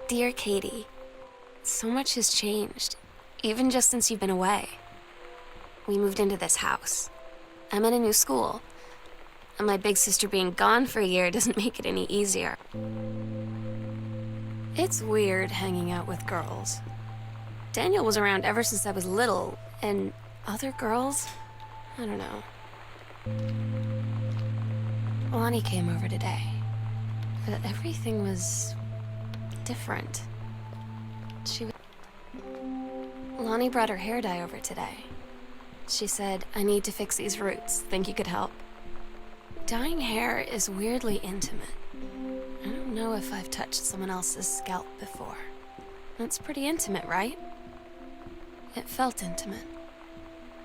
Dear Katie, so much has changed, even just since you've been away. We moved into this house. I'm in a new school, and my big sister being gone for a year doesn't make it any easier. It's weird hanging out with girls. Daniel was around ever since I was little, and other girls? I don't know. Lonnie came over today, but everything was different. Lonnie brought her hair dye over today. She said, I need to fix these roots. Think you could help? Dyeing hair is weirdly intimate. I don't know if I've touched someone else's scalp before. That's pretty intimate, right? It felt intimate.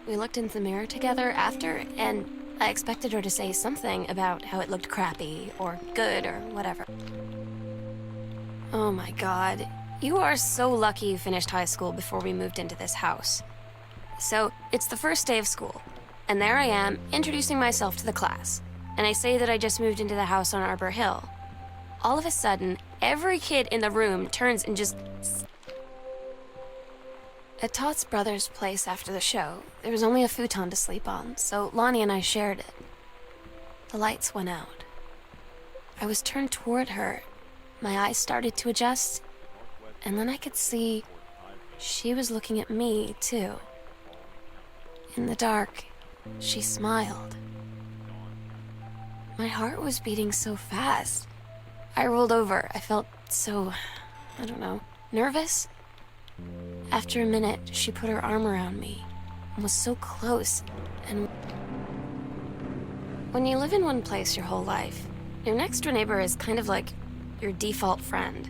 We looked in the mirror together after, and I expected her to say something about how it looked crappy or good or whatever. Oh my God. You are so lucky you finished high school before we moved into this house. So, it's the first day of school, and there I am, introducing myself to the class, and I say that I just moved into the house on Arbor Hill. All of a sudden, every kid in the room turns and just... At Todd's brother's place after the show, there was only a futon to sleep on, so Lonnie and I shared it. The lights went out. I was turned toward her. My eyes started to adjust, and then I could see she was looking at me, too. In the dark, she smiled. My heart was beating so fast. I rolled over. I felt so, I don't know, nervous. After a minute, she put her arm around me and was so close, and when you live in one place your whole life, your next door neighbor is kind of like your default friend.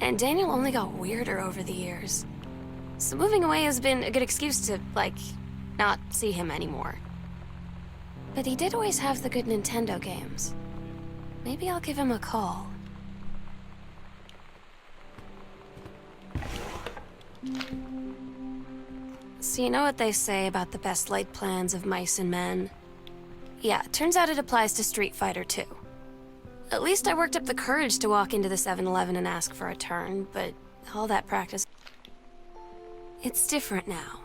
And Daniel only got weirder over the years. So moving away has been a good excuse to, not see him anymore. But he did always have the good Nintendo games. Maybe I'll give him a call. So you know what they say about the best laid plans of mice and men? Yeah, turns out it applies to Street Fighter too. At least I worked up the courage to walk into the 7-Eleven and ask for a turn, but all that practice... It's different now.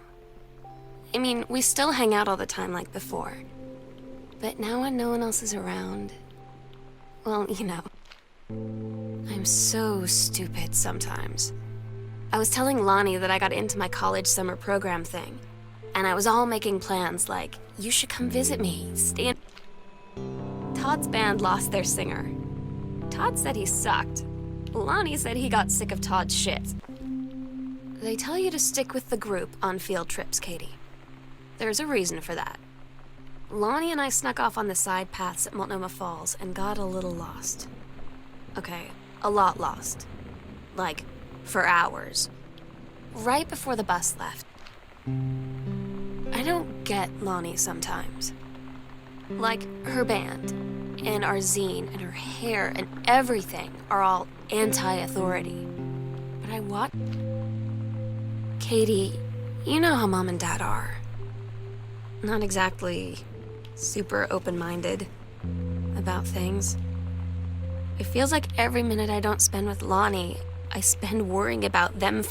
I mean, we still hang out all the time like before. But now when no one else is around... Well, you know. I'm so stupid sometimes. I was telling Lonnie that I got into my college summer program thing, and I was all making plans like, you should come visit me, stay in... Todd's band lost their singer. Todd said he sucked. Lonnie said he got sick of Todd's shit. They tell you to stick with the group on field trips, Katie. There's a reason for that. Lonnie and I snuck off on the side paths at Multnomah Falls and got a little lost. Okay, a lot lost. Like, for hours. Right before the bus left. I don't get Lonnie sometimes. Like, her band, and our zine, and her hair, and everything are all anti-authority. But I watch... Katie, you know how Mom and Dad are. Not exactly super open-minded about things. It feels like every minute I don't spend with Lonnie, I spend worrying about them.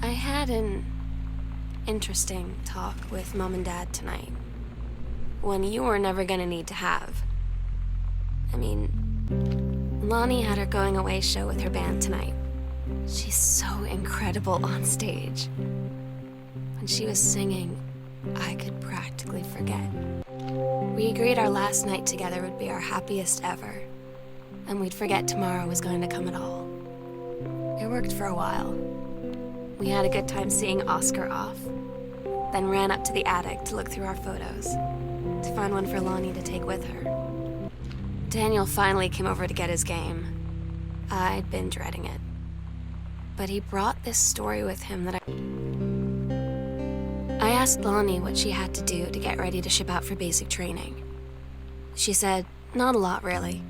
I had an interesting talk with Mom and Dad tonight. One you were never gonna need to have. I mean, Lonnie had her going away show with her band tonight. She's so incredible on stage. When she was singing, I could practically forget. We agreed our last night together would be our happiest ever, and we'd forget tomorrow was going to come at all. It worked for a while. We had a good time seeing Oscar off, then ran up to the attic to look through our photos, to find one for Lonnie to take with her. Daniel finally came over to get his game. I'd been dreading it. But he brought this story with him that I asked Lonnie what she had to do to get ready to ship out for basic training. She said, not a lot, really.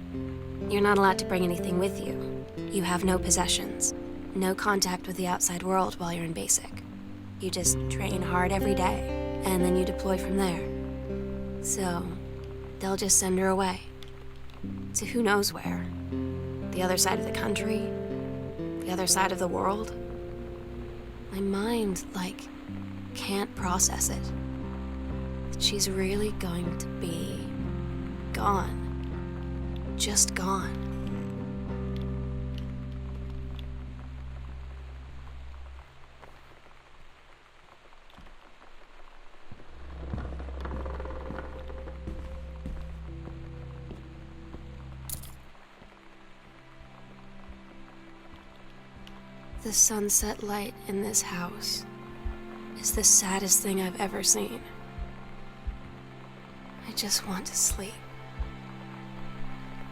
You're not allowed to bring anything with you. You have no possessions, no contact with the outside world while you're in basic. You just train hard every day, and then you deploy from there. So, they'll just send her away. To who knows where. the other side of the country, the other side of the world. My mind, like, can't process it. That she's really going to be gone. Just gone. The sunset light in this house is the saddest thing I've ever seen. I just want to sleep.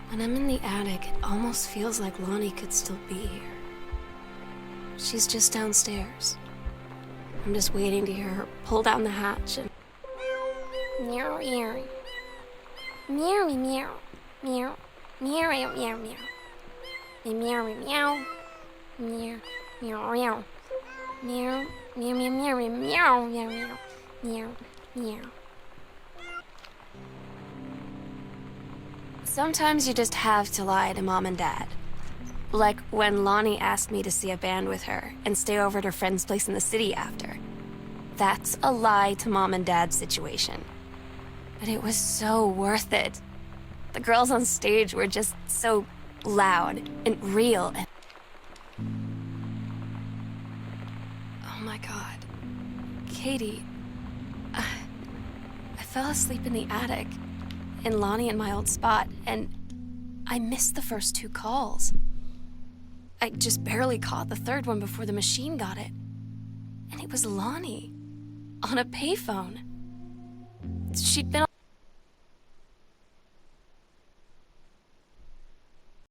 When I'm in the attic, it almost feels like Lonnie could still be here. She's just downstairs. I'm just waiting to hear her pull down the hatch and... Meow, meow. Meow, meow. Meow. Meow, meow, meow, meow. Meow, meow. Meow, meow, meow. Meow, meow, meow, meow, meow, meow, meow, meow, meow. Sometimes you just have to lie to Mom and Dad. Like when Lonnie asked me to see a band with her and stay over at her friend's place in the city after. That's a lie to Mom and Dad's situation. But it was so worth it. The girls on stage were just so loud and real and... Oh my God. Katie, I fell asleep in the attic, in Lonnie and my old spot, and I missed the first 2 calls. I just barely caught the third one before the machine got it. And it was Lonnie, on a payphone. She'd been